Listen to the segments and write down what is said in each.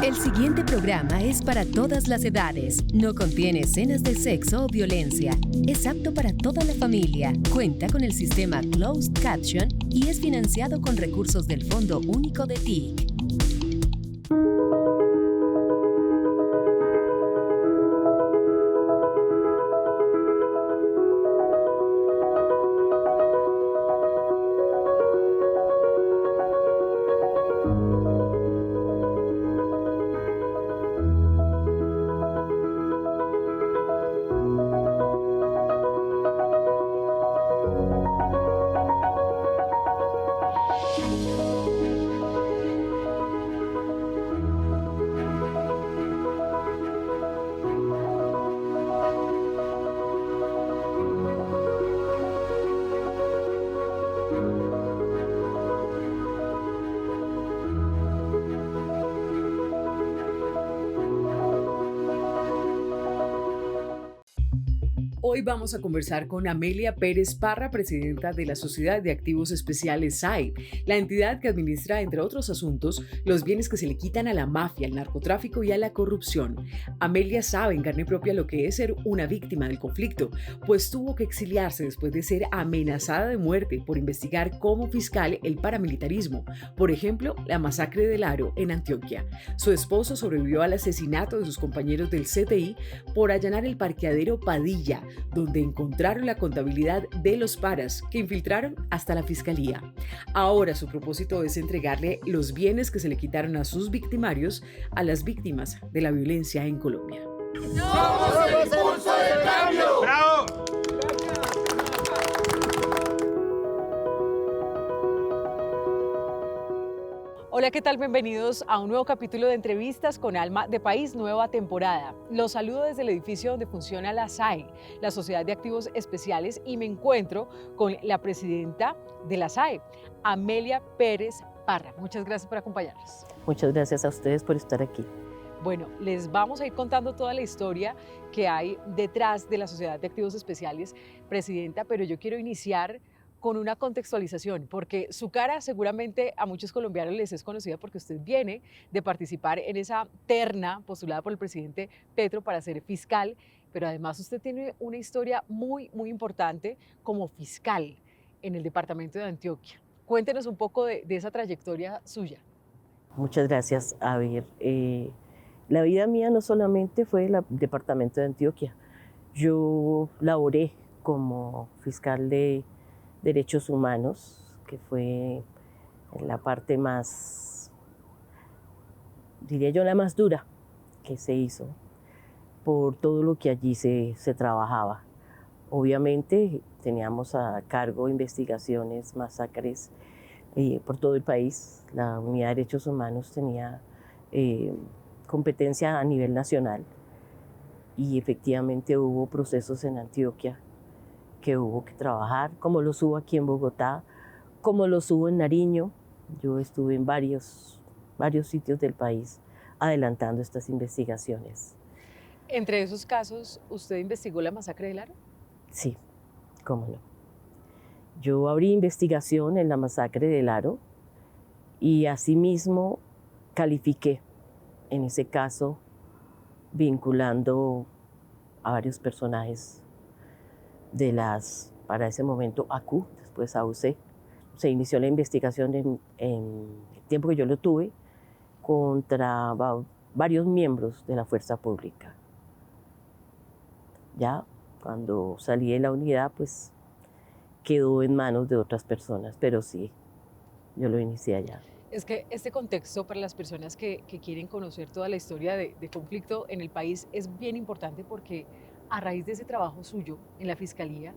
El siguiente programa es para todas las edades. No contiene escenas de sexo o violencia. Es apto para toda la familia. Cuenta con el sistema Closed Caption y es financiado con recursos del Fondo Único de TIC. Hoy vamos a conversar con Amelia Pérez Parra, presidenta de la Sociedad de Activos Especiales SAE, la entidad que administra, entre otros asuntos, los bienes que se le quitan a la mafia, al narcotráfico y a la corrupción. Amelia sabe en carne propia lo que es ser una víctima del conflicto, pues tuvo que exiliarse después de ser amenazada de muerte por investigar como fiscal el paramilitarismo, por ejemplo, la masacre del Aro en Antioquia. Su esposo sobrevivió al asesinato de sus compañeros del CTI por allanar el parqueadero Padilla, donde encontraron la contabilidad de los paras que infiltraron hasta la fiscalía. Ahora su propósito es entregarle los bienes que se le quitaron a sus victimarios a las víctimas de la violencia en Colombia. ¡Somos el impulso del cambio! ¡Bravo! Hola, ¿qué tal? Bienvenidos a un nuevo capítulo de entrevistas con Alma de País, nueva temporada. Los saludo desde el edificio donde funciona la SAE, la Sociedad de Activos Especiales, y me encuentro con la presidenta de la SAE, Amelia Pérez Parra. Muchas gracias por acompañarnos. Muchas gracias a ustedes por estar aquí. Bueno, les vamos a ir contando toda la historia que hay detrás de la Sociedad de Activos Especiales, presidenta, pero yo quiero iniciar con una contextualización, porque su cara seguramente a muchos colombianos les es conocida porque usted viene de participar en esa terna postulada por el presidente Petro para ser fiscal, pero además usted tiene una historia muy importante como fiscal en el departamento de Antioquia. Cuéntenos un poco de esa trayectoria suya. Muchas gracias. A ver, la vida mía no solamente fue el departamento de Antioquia. Yo laboré como fiscal de Derechos Humanos, que fue la parte más, diría yo, la más dura que se hizo por todo lo que allí se trabajaba. Obviamente teníamos a cargo investigaciones, masacres por todo el país. La Unidad de Derechos Humanos tenía competencia a nivel nacional y efectivamente hubo procesos en Antioquia que hubo que trabajar, como los hubo aquí en Bogotá, como los hubo en Nariño. Yo estuve en varios sitios del país adelantando estas investigaciones. Entre esos casos, ¿usted investigó la masacre del Aro? Sí, cómo no. Yo abrí investigación en la masacre del Aro y asimismo califiqué en ese caso vinculando a varios personajes de para ese momento ACU, después AUC. Se inició la investigación en el tiempo que yo lo tuve contra varios miembros de la fuerza pública. Ya cuando salí de la unidad, pues quedó en manos de otras personas, pero sí, yo lo inicié allá. Es que este contexto para las personas que quieren conocer toda la historia de conflicto en el país es bien importante porque a raíz de ese trabajo suyo en la Fiscalía,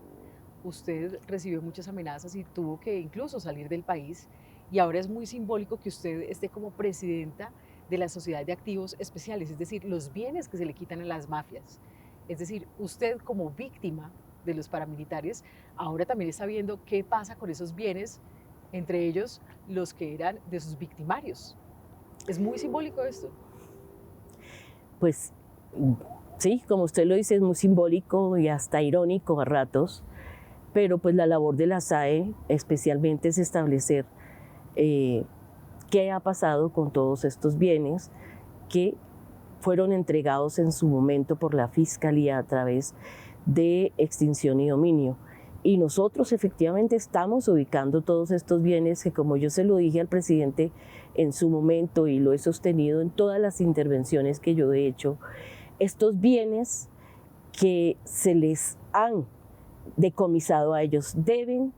usted recibió muchas amenazas y tuvo que incluso salir del país, y ahora es muy simbólico que usted esté como presidenta de la Sociedad de Activos Especiales, es decir, los bienes que se le quitan a las mafias. Es decir, usted como víctima de los paramilitares ahora también está viendo qué pasa con esos bienes, entre ellos los que eran de sus victimarios. Es muy simbólico esto. Pues sí, como usted lo dice, es muy simbólico y hasta irónico a ratos, pero pues la labor de la SAE especialmente es establecer qué ha pasado con todos estos bienes que fueron entregados en su momento por la Fiscalía a través de extinción y dominio. Y nosotros efectivamente estamos ubicando todos estos bienes que, como yo se lo dije al presidente en su momento y lo he sostenido en todas las intervenciones que yo he hecho, estos bienes que se les han decomisado a ellos deben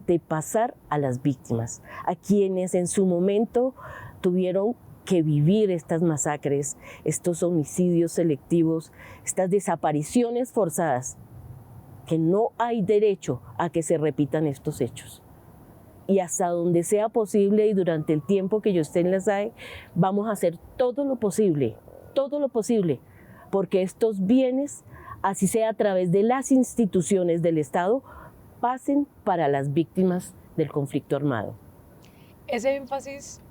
de pasar a las víctimas, a quienes en su momento tuvieron que vivir estas masacres, estos homicidios selectivos, estas desapariciones forzadas, que no hay derecho a que se repitan estos hechos. Y hasta donde sea posible y durante el tiempo que yo esté en la SAE, vamos a hacer todo lo posible, porque estos bienes, así sea a través de las instituciones del Estado, pasen para las víctimas del conflicto armado. Ese énfasis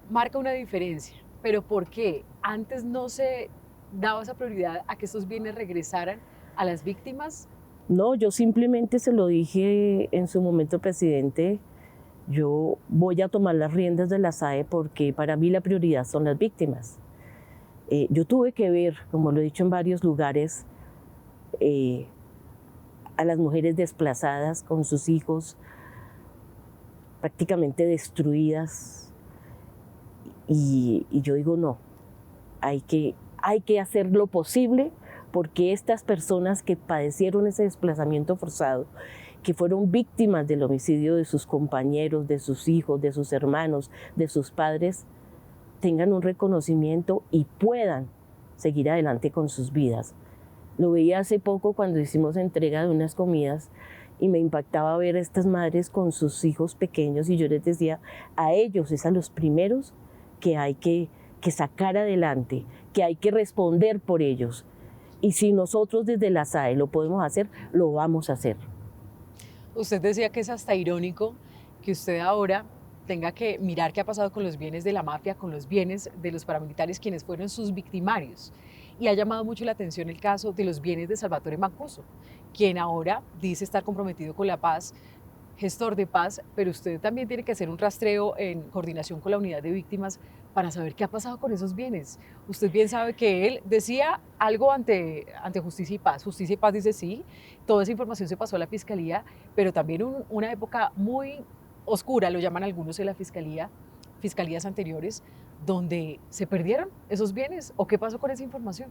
marca una diferencia, pero ¿por qué antes no se daba esa prioridad a que estos bienes regresaran a las víctimas? No, yo simplemente se lo dije en su momento, presidente, yo voy a tomar las riendas de la SAE porque para mí la prioridad son las víctimas. Yo tuve que ver, como lo he dicho en varios lugares, a las mujeres desplazadas con sus hijos prácticamente destruidas y yo digo no, hay que hacer lo posible porque estas personas que padecieron ese desplazamiento forzado, que fueron víctimas del homicidio de sus compañeros, de sus hijos, de sus hermanos, de sus padres, tengan un reconocimiento y puedan seguir adelante con sus vidas. Lo veía hace poco cuando hicimos entrega de unas comidas y me impactaba ver a estas madres con sus hijos pequeños y yo les decía, a ellos es a los primeros que hay que sacar adelante, que hay que responder por ellos. Y si nosotros desde la SAE lo podemos hacer, lo vamos a hacer. Usted decía que es hasta irónico que usted ahora tenga que mirar qué ha pasado con los bienes de la mafia, con los bienes de los paramilitares, quienes fueron sus victimarios. Y ha llamado mucho la atención el caso de los bienes de Salvatore Mancuso, quien ahora dice estar comprometido con la paz, gestor de paz, pero usted también tiene que hacer un rastreo en coordinación con la unidad de víctimas para saber qué ha pasado con esos bienes. Usted bien sabe que él decía algo ante Justicia y Paz. Justicia y Paz dice sí, toda esa información se pasó a la Fiscalía, pero también una época muy oscura, lo llaman algunos en la Fiscalía, fiscalías anteriores, donde se perdieron esos bienes. ¿O qué pasó con esa información?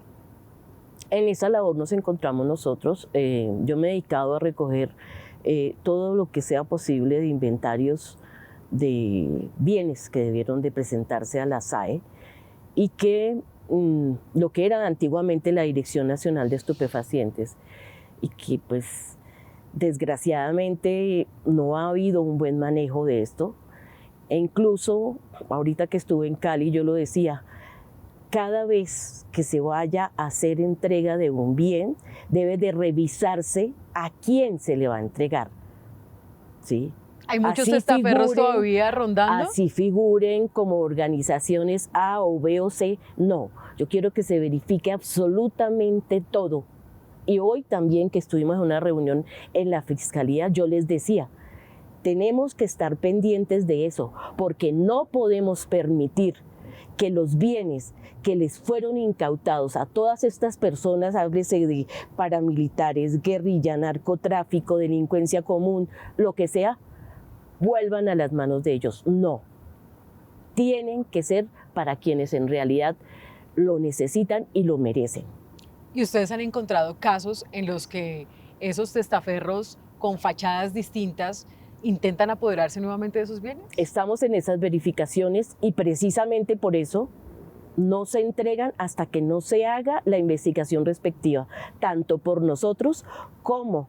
En esa labor nos encontramos nosotros. Yo me he dedicado a recoger todo lo que sea posible de inventarios de bienes que debieron de presentarse a la SAE y que lo que era antiguamente la Dirección Nacional de Estupefacientes y que pues desgraciadamente no ha habido un buen manejo de esto. E incluso ahorita que estuve en Cali yo lo decía, cada vez que se vaya a hacer entrega de un bien debe de revisarse a quién se le va a entregar, ¿sí? ¿Hay muchos testaferros todavía rondando? Así figuren como organizaciones A o B o C. No, yo quiero que se verifique absolutamente todo. Y hoy también que estuvimos en una reunión en la Fiscalía, yo les decía, tenemos que estar pendientes de eso, porque no podemos permitir que los bienes que les fueron incautados a todas estas personas, háblese de paramilitares, guerrilla, narcotráfico, delincuencia común, lo que sea, vuelvan a las manos de ellos. No, tienen que ser para quienes en realidad lo necesitan y lo merecen. ¿Y ustedes han encontrado casos en los que esos testaferros con fachadas distintas intentan apoderarse nuevamente de esos bienes? Estamos en esas verificaciones y precisamente por eso no se entregan hasta que no se haga la investigación respectiva, tanto por nosotros como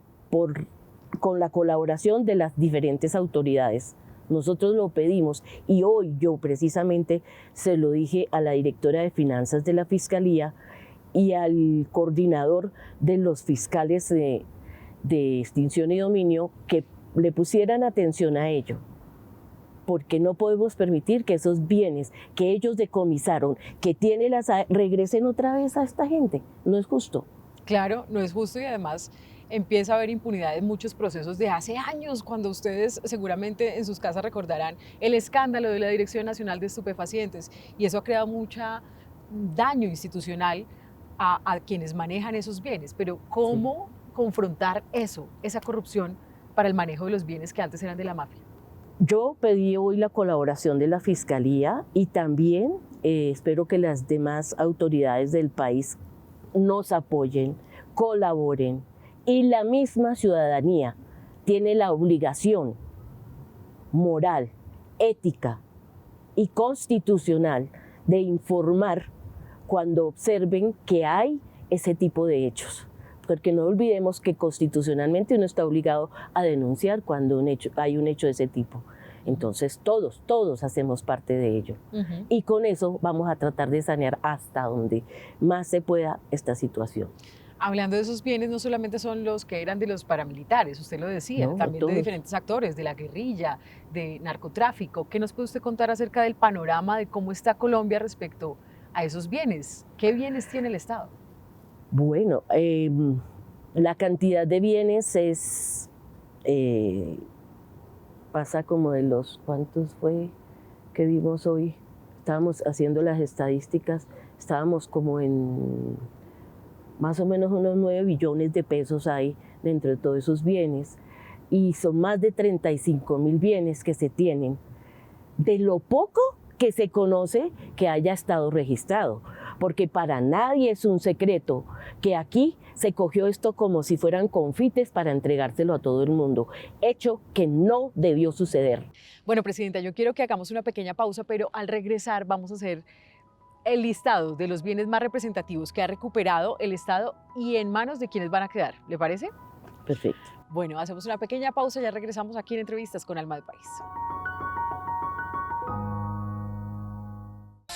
con la colaboración de las diferentes autoridades. Nosotros lo pedimos y hoy yo precisamente se lo dije a la directora de Finanzas de la Fiscalía y al coordinador de los fiscales de extinción y dominio que le pusieran atención a ello, porque no podemos permitir que esos bienes que ellos decomisaron, que tiene la SAE, regresen otra vez a esta gente. No es justo. Claro, no es justo y además empieza a haber impunidad en muchos procesos de hace años, cuando ustedes seguramente en sus casas recordarán el escándalo de la Dirección Nacional de Estupefacientes y eso ha creado mucha daño institucional a quienes manejan esos bienes. Pero ¿cómo confrontar esa corrupción para el manejo de los bienes que antes eran de la mafia? Yo pedí hoy la colaboración de la Fiscalía y también espero que las demás autoridades del país nos apoyen, colaboren, y la misma ciudadanía tiene la obligación moral, ética y constitucional de informar cuando observen que hay ese tipo de hechos. Porque no olvidemos que constitucionalmente uno está obligado a denunciar cuando hay un hecho de ese tipo. Entonces todos hacemos parte de ello. Y con eso vamos a tratar de sanear hasta donde más se pueda esta situación. Hablando de esos bienes, no solamente son los que eran de los paramilitares, usted lo decía, No, también todos. de diferentes actores, de la guerrilla, de narcotráfico. ¿Qué nos puede usted contar acerca del panorama de cómo está Colombia respecto a esos bienes? ¿Qué bienes tiene el Estado? Bueno, la cantidad de bienes pasa como de los, ¿cuántos fue que vimos hoy? Estábamos haciendo las estadísticas, estábamos como en más o menos unos 9 billones de pesos hay dentro de todos esos bienes, y son más de 35.000 bienes que se tienen, de lo poco que se conoce que haya estado registrado, porque para nadie es un secreto que aquí se cogió esto como si fueran confites para entregárselo a todo el mundo, hecho que no debió suceder. Bueno, Presidenta, yo quiero que hagamos una pequeña pausa, pero al regresar vamos a hacer el listado de los bienes más representativos que ha recuperado el Estado y en manos de quienes van a quedar. ¿Le parece? Perfecto. Bueno, hacemos una pequeña pausa, ya regresamos aquí en Entrevistas con Alma del País.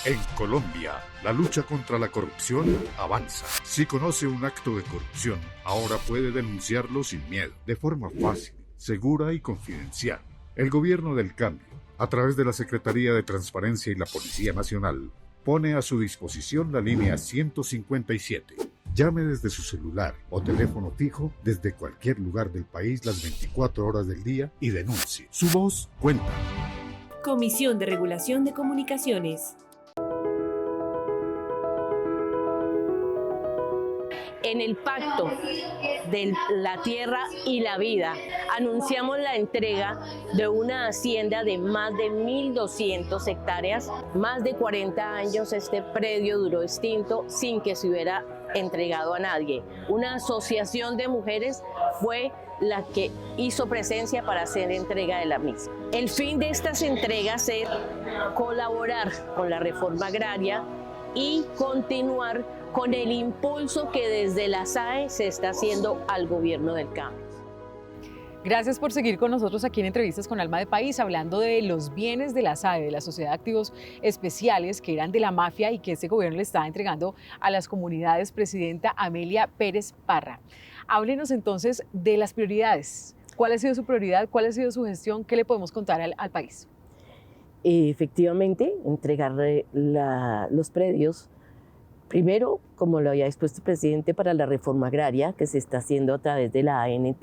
En Colombia, la lucha contra la corrupción avanza. Si conoce un acto de corrupción, ahora puede denunciarlo sin miedo, de forma fácil, segura y confidencial. El Gobierno del Cambio, a través de la Secretaría de Transparencia y la Policía Nacional, pone a su disposición la línea 157. Llame desde su celular o teléfono fijo desde cualquier lugar del país las 24 horas del día y denuncie. Su voz cuenta. Comisión de Regulación de Comunicaciones. En el pacto de la tierra y la vida, anunciamos la entrega de una hacienda de más de 1.200 hectáreas. Más de 40 años este predio duró extinto sin que se hubiera entregado a nadie. Una asociación de mujeres fue la que hizo presencia para hacer entrega de la misma. El fin de estas entregas es colaborar con la reforma agraria y continuar con el impulso que desde la SAE se está haciendo al Gobierno del Cambio. Gracias por seguir con nosotros aquí en Entrevistas con Alma de País, hablando de los bienes de la SAE, de la Sociedad de Activos Especiales, que eran de la mafia y que este gobierno le está entregando a las comunidades. Presidenta Amelia Pérez Parra, háblenos entonces de las prioridades. ¿Cuál ha sido su prioridad? ¿Cuál ha sido su gestión? ¿Qué le podemos contar al país? Efectivamente, entregarle los predios, primero, como lo había expuesto el presidente, para la reforma agraria que se está haciendo a través de la ANT,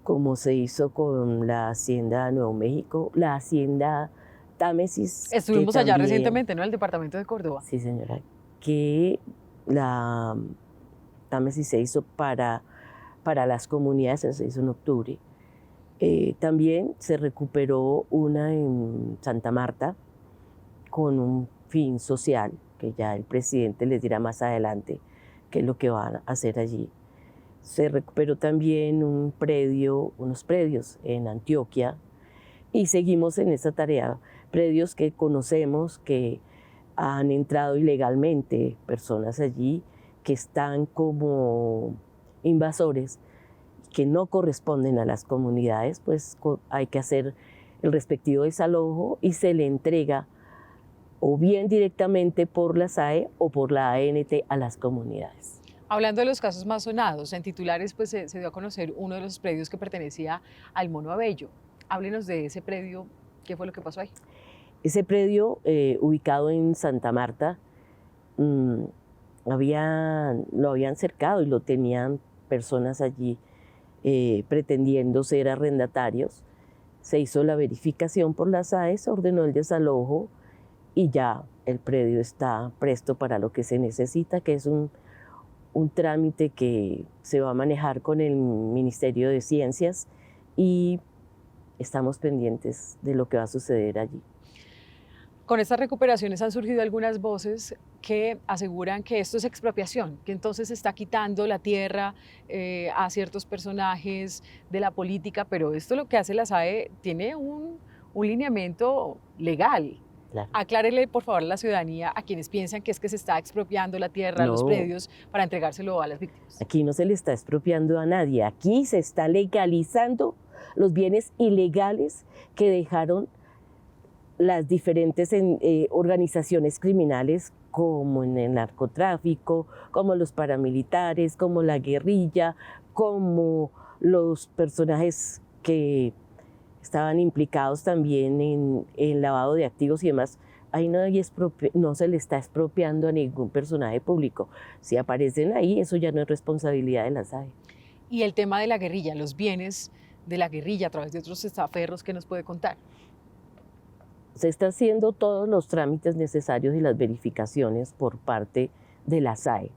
como se hizo con la Hacienda Nuevo México, la Hacienda Támesis. Estuvimos allá recientemente, ¿no? En el departamento de Córdoba. Sí, señora, que la Támesis se hizo para las comunidades, se hizo en octubre. También se recuperó una en Santa Marta con un fin social, que ya el presidente les dirá más adelante qué es lo que van a hacer allí. Se recuperó también unos predios en Antioquia y seguimos en esa tarea. Predios que conocemos que han entrado ilegalmente personas allí que están como invasores, que no corresponden a las comunidades, pues hay que hacer el respectivo desalojo y se le entrega o bien directamente por la SAE o por la ANT a las comunidades. Hablando de los casos más sonados, en titulares pues se dio a conocer uno de los predios que pertenecía al Mono Abello. Háblenos de ese predio, ¿qué fue lo que pasó ahí? Ese predio, ubicado en Santa Marta, lo habían cercado y lo tenían personas allí pretendiendo ser arrendatarios. Se hizo la verificación por la SAE, se ordenó el desalojo y ya el predio está presto para lo que se necesita, que es un trámite que se va a manejar con el Ministerio de Ciencias y estamos pendientes de lo que va a suceder allí. Con estas recuperaciones han surgido algunas voces que aseguran que esto es expropiación, que entonces se está quitando la tierra a ciertos personajes de la política, pero esto lo que hace la SAE tiene un lineamiento legal. Claro. Aclárele, por favor, a la ciudadanía, a quienes piensan que es que se está expropiando la tierra, los predios, para entregárselo a las víctimas. Aquí no se le está expropiando a nadie, aquí se está legalizando los bienes ilegales que dejaron las diferentes organizaciones criminales, como en el narcotráfico, como los paramilitares, como la guerrilla, como los personajes que estaban implicados también en lavado de activos y demás. Ahí no se le está expropiando a ningún personaje público. Si aparecen ahí, eso ya no es responsabilidad de la SAE. Y el tema de la guerrilla, los bienes de la guerrilla a través de otros testaferros, ¿qué nos puede contar? Se están haciendo todos los trámites necesarios y las verificaciones por parte de la SAE,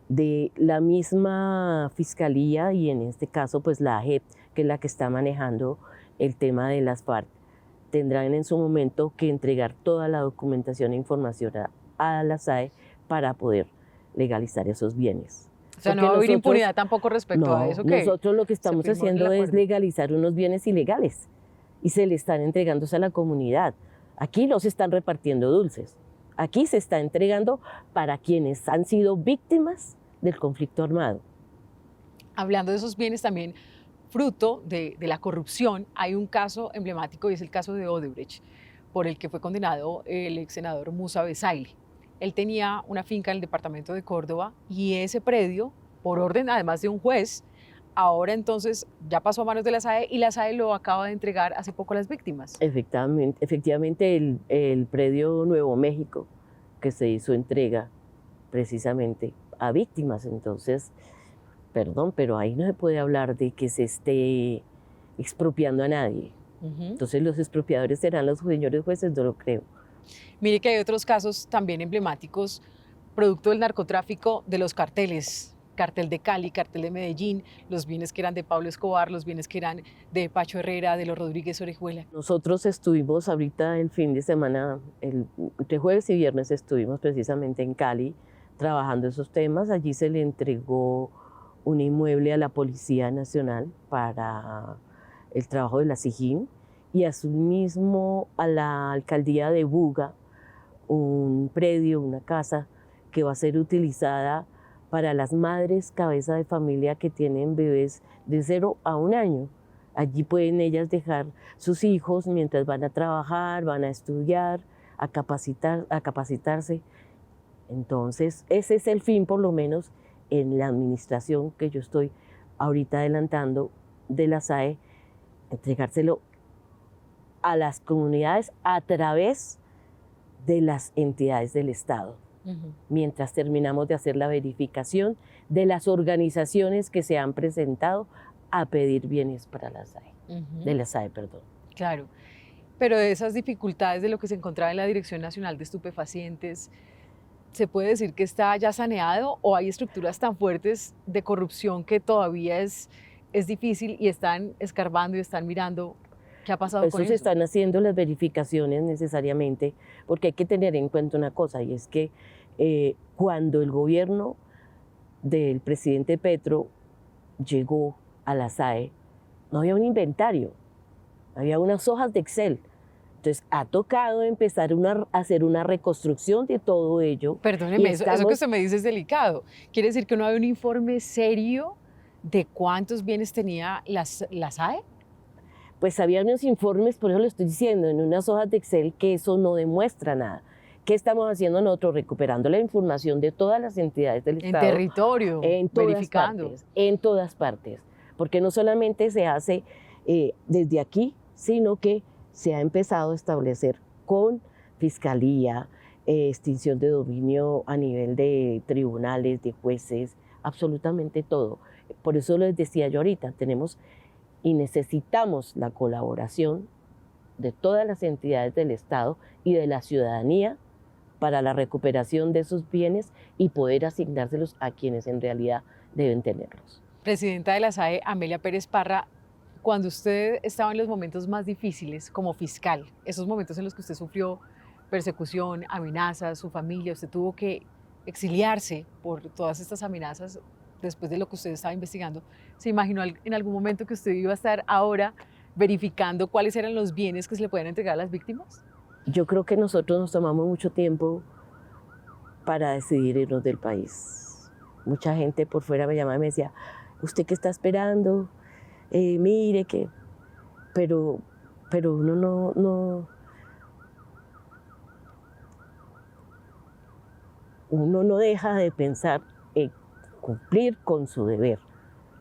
de la misma Fiscalía y en este caso pues la JEP, que es la que está manejando el tema de las FARC. Tendrán en su momento que entregar toda la documentación e información a la SAE para poder legalizar esos bienes. O sea, no va a haber impunidad tampoco respecto a eso. Nosotros lo que estamos haciendo es legalizar unos bienes ilegales y se le están entregando a la comunidad. Aquí no se están repartiendo dulces, aquí se está entregando para quienes han sido víctimas del conflicto armado. Hablando de esos bienes también, fruto de la corrupción, hay un caso emblemático y es el caso de Odebrecht, por el que fue condenado el ex senador Musa Besaile. Él tenía una finca en el departamento de Córdoba y ese predio, por orden además de un juez, ahora entonces ya pasó a manos de la SAE y la SAE lo acaba de entregar hace poco a las víctimas. Efectivamente el predio Nuevo México, que se hizo entrega precisamente a víctimas. Entonces, perdón, pero ahí no se puede hablar de que se esté expropiando a nadie. Entonces los expropiadores serán los señores jueces, no lo creo. Mire que hay otros casos también emblemáticos, producto del narcotráfico de los carteles. Cartel de Cali, cartel de Medellín, los bienes que eran de Pablo Escobar, los bienes que eran de Pacho Herrera, de los Rodríguez Orejuela. Nosotros estuvimos ahorita el fin de semana, entre jueves y viernes estuvimos precisamente en Cali trabajando esos temas. Allí se le entregó un inmueble a la Policía Nacional para el trabajo de la SIJIN y asimismo a la Alcaldía de Buga un predio, una casa que va a ser utilizada para las madres cabeza de familia que tienen bebés de 0 a 1 año. Allí pueden ellas dejar sus hijos mientras van a trabajar, van a estudiar, a capacitarse. Entonces, ese es el fin, por lo menos, en la administración que yo estoy ahorita adelantando de la SAE, entregárselo a las comunidades a través de las entidades del Estado. Mientras terminamos de hacer la verificación de las organizaciones que se han presentado a pedir bienes para la SAE, de la SAE, perdón. Claro, pero de esas dificultades de lo que se encontraba en la Dirección Nacional de Estupefacientes, ¿se puede decir que está ya saneado o hay estructuras tan fuertes de corrupción que todavía es difícil y están escarbando y están mirando qué ha pasado con eso? Se están haciendo las verificaciones necesariamente, porque hay que tener en cuenta una cosa, y es que cuando el gobierno del presidente Petro llegó a la SAE, no había un inventario, había unas hojas de Excel. Entonces, ha tocado empezar a hacer una reconstrucción de todo ello. Perdóneme, eso que usted me dice es delicado. ¿Quiere decir que no hay un informe serio de cuántos bienes tenía la SAE? Pues había unos informes, por eso lo estoy diciendo, en unas hojas de Excel que eso no demuestra nada. ¿Qué estamos haciendo nosotros? Recuperando la información de todas las entidades del Estado. En territorio, verificando. En todas partes. Porque no solamente se hace desde aquí, sino que se ha empezado a establecer con Fiscalía, extinción de dominio a nivel de tribunales, de jueces, absolutamente todo. Por eso les decía yo ahorita, tenemos y necesitamos la colaboración de todas las entidades del Estado y de la ciudadanía para la recuperación de esos bienes y poder asignárselos a quienes en realidad deben tenerlos. Presidenta de la SAE, Amelia Pérez Parra, cuando usted estaba en los momentos más difíciles como fiscal, esos momentos en los que usted sufrió persecución, amenazas, su familia, usted tuvo que exiliarse por todas estas amenazas después de lo que usted estaba investigando, ¿se imaginó en algún momento que usted iba a estar ahora verificando cuáles eran los bienes que se le podían entregar a las víctimas? Yo creo que nosotros nos tomamos mucho tiempo para decidir irnos del país. Mucha gente por fuera me llamaba y me decía, ¿usted qué está esperando? Mire que... Pero uno no deja de pensar en cumplir con su deber,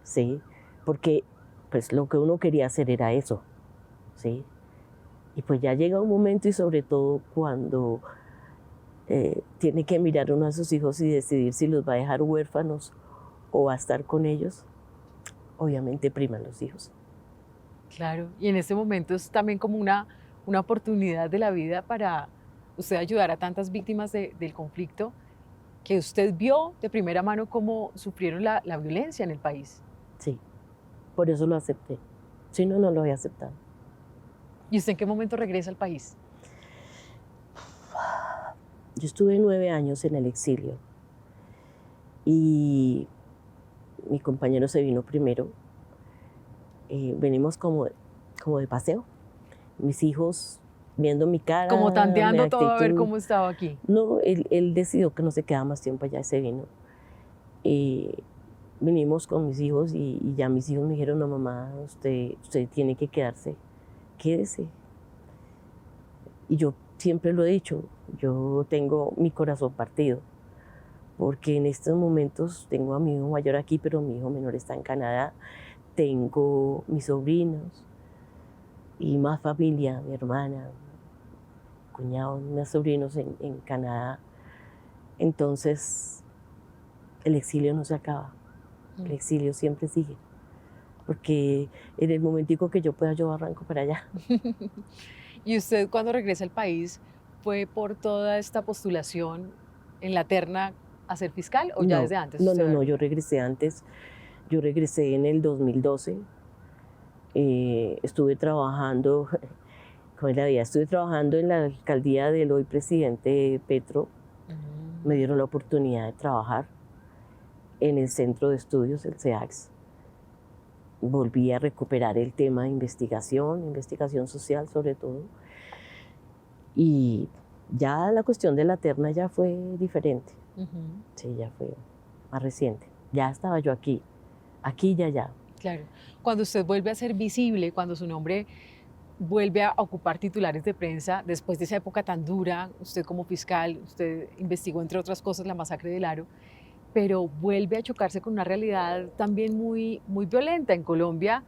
¿sí? Porque pues lo que uno quería hacer era eso, ¿sí? Y pues ya llega un momento, y sobre todo cuando tiene que mirar uno a sus hijos y decidir si los va a dejar huérfanos o va a estar con ellos, obviamente priman los hijos. Claro, y en este momento es también como una oportunidad de la vida para usted ayudar a tantas víctimas del conflicto, que usted vio de primera mano cómo sufrieron la violencia en el país. Sí, por eso lo acepté. Si no, no lo había aceptado. ¿Y usted en qué momento regresa al país? Yo estuve 9 años en el exilio y mi compañero se vino primero. Venimos como de paseo. Mis hijos viendo mi cara. Como tanteando todo a ver cómo estaba aquí. No, él decidió que no se quedaba más tiempo allá y se vino. Vinimos con mis hijos y ya mis hijos me dijeron, no mamá, usted tiene que quedarse, quédese. Y yo siempre lo he dicho, yo tengo mi corazón partido, porque en estos momentos tengo a mi hijo mayor aquí, pero mi hijo menor está en Canadá, tengo mis sobrinos y más familia, mi hermana, cuñado, mis sobrinos en Canadá. Entonces, el exilio no se acaba, el exilio siempre sigue, porque en el momentico que yo pueda, yo arranco para allá. ¿Y usted cuando regresa al país fue por toda esta postulación en la terna a ser fiscal o ya desde antes? No, yo regresé antes. Yo regresé en el 2012. Estuve trabajando, ¿cómo es la vida? Estuve trabajando en la alcaldía del hoy presidente Petro. Me dieron la oportunidad de trabajar en el centro de estudios, el CEAX. Volví a recuperar el tema de investigación social sobre todo. Y ya la cuestión de la terna ya fue diferente. Sí, ya fue más reciente. Ya estaba yo aquí y allá. Claro. Cuando usted vuelve a ser visible, cuando su nombre vuelve a ocupar titulares de prensa, después de esa época tan dura, usted como fiscal, usted investigó entre otras cosas la masacre del Aro, pero vuelve a chocarse con una realidad también muy, muy violenta en Colombia,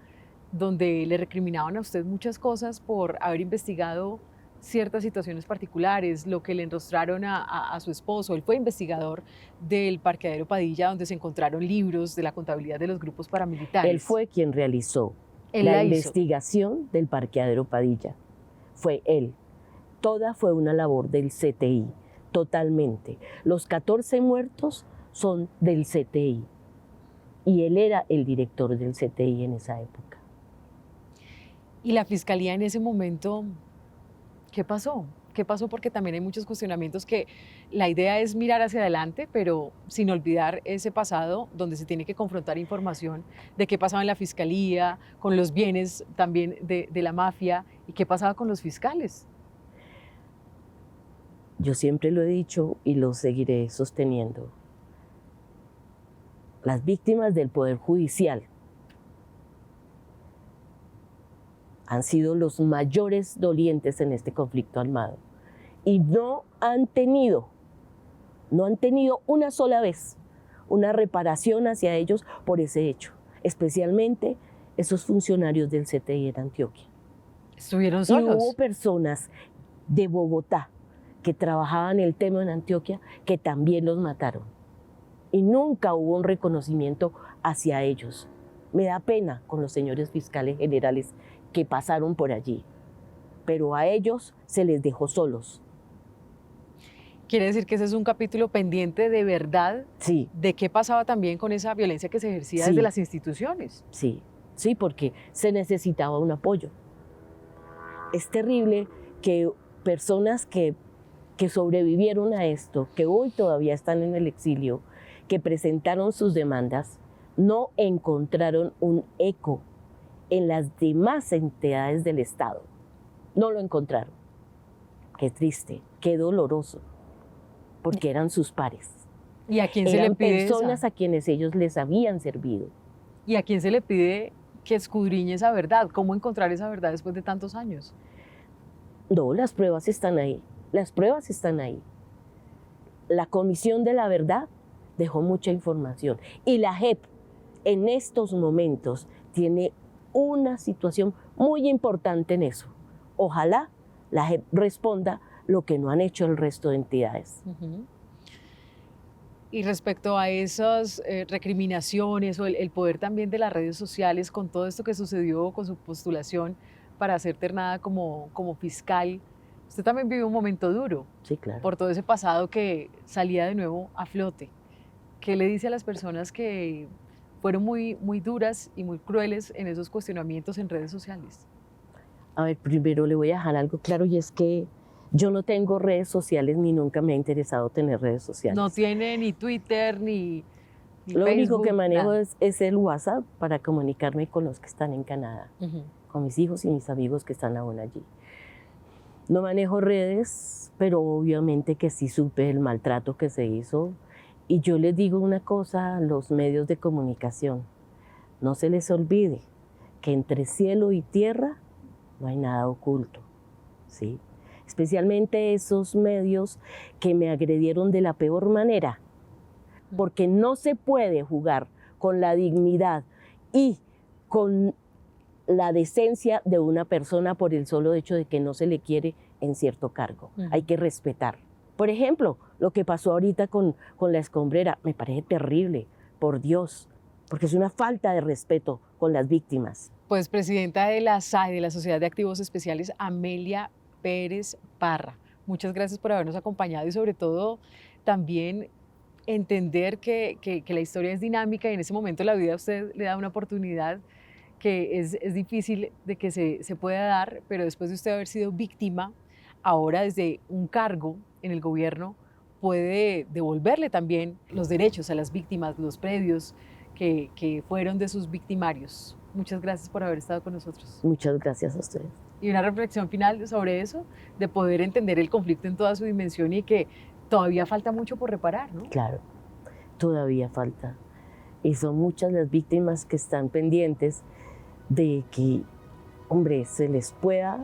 donde le recriminaban a usted muchas cosas por haber investigado ciertas situaciones particulares, lo que le enrostraron a su esposo. Él fue investigador del parqueadero Padilla, donde se encontraron libros de la contabilidad de los grupos paramilitares. Él fue quien realizó la investigación del parqueadero Padilla. Fue él. Toda fue una labor del CTI, totalmente. Los 14 muertos son del CTI. Y él era el director del CTI en esa época. ¿Y la fiscalía en ese momento qué pasó? ¿Qué pasó? Porque también hay muchos cuestionamientos que la idea es mirar hacia adelante, pero sin olvidar ese pasado donde se tiene que confrontar información de qué pasaba en la fiscalía, con los bienes también de la mafia y qué pasaba con los fiscales. Yo siempre lo he dicho y lo seguiré sosteniendo. Las víctimas del Poder Judicial han sido los mayores dolientes en este conflicto armado y no han tenido una sola vez una reparación hacia ellos por ese hecho, especialmente esos funcionarios del CTI en Antioquia. ¿Estuvieron solos? Y hubo personas de Bogotá que trabajaban el tema en Antioquia que también los mataron y nunca hubo un reconocimiento hacia ellos. Me da pena con los señores fiscales generales que pasaron por allí, pero a ellos se les dejó solos. Quiere decir que ese es un capítulo pendiente de verdad Sí, de qué pasaba también con esa violencia que se ejercía Sí. desde las instituciones. sí, sí, porque se necesitaba un apoyo. Es terrible que personas que sobrevivieron a esto, que hoy todavía están en el exilio, que presentaron sus demandas, no encontraron un eco en las demás entidades del Estado. No lo encontraron. Qué triste, qué doloroso, porque eran sus pares. ¿Y a quién se le Eran pide personas a quienes ellos les habían servido. ¿Y a quién se le pide que escudriñe esa verdad? ¿Cómo encontrar esa verdad después de tantos años? No, las pruebas están ahí. Las pruebas están ahí. La Comisión de la Verdad dejó mucha información. Y la JEP en estos momentos tiene una situación muy importante en eso. Ojalá la JEP responda lo que no han hecho el resto de entidades. Y respecto a esas recriminaciones o el poder también de las redes sociales con todo esto que sucedió con su postulación para ser ternada como fiscal, usted también vivió un momento duro Sí, claro. por todo ese pasado que salía de nuevo a flote. ¿Qué le dice a las personas que fueron muy, muy duras y muy crueles en esos cuestionamientos en redes sociales? A ver, primero le voy a dejar algo claro y es que yo no tengo redes sociales ni nunca me ha interesado tener redes sociales. No tiene ni Twitter ni Lo Facebook, único que manejo nada. es el WhatsApp para comunicarme con los que están en Canadá, con mis hijos y mis amigos que están aún allí. No manejo redes, pero obviamente que sí supe el maltrato que se hizo. Y yo les digo una cosa a los medios de comunicación, no se les olvide que entre cielo y tierra no hay nada oculto, ¿sí? Especialmente esos medios que me agredieron de la peor manera, porque no se puede jugar con la dignidad y con la decencia de una persona por el solo hecho de que no se le quiere en cierto cargo. Hay que respetar. Por ejemplo, lo que pasó ahorita con la escombrera, me parece terrible, por Dios, porque es una falta de respeto con las víctimas. Pues presidenta de la SAE, de la Sociedad de Activos Especiales, Amelia Pérez Parra. Muchas gracias por habernos acompañado y sobre todo también entender que la historia es dinámica y en ese momento la vida a usted le da una oportunidad que es difícil de que se pueda dar, pero después de usted haber sido víctima, ahora desde un cargo en el gobierno puede devolverle también los derechos a las víctimas, los predios que fueron de sus victimarios. Muchas gracias por haber estado con nosotros. Muchas gracias a ustedes. Y una reflexión final sobre eso, de poder entender el conflicto en toda su dimensión y que todavía falta mucho por reparar, ¿no? Claro, todavía falta. Y son muchas las víctimas que están pendientes de que, hombre, se les pueda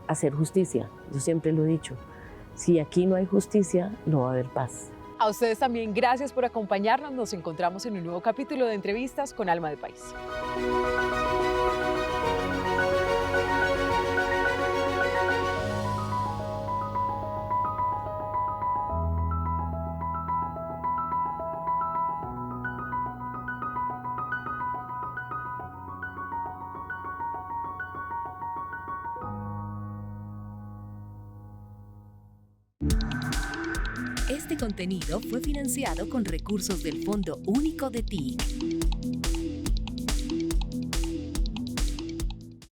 hacer justicia. Yo siempre lo he dicho, si aquí no hay justicia, no va a haber paz. A ustedes también gracias por acompañarnos. Nos encontramos en un nuevo capítulo de Entrevistas con Alma de País. Este contenido fue financiado con recursos del Fondo Único de TIC.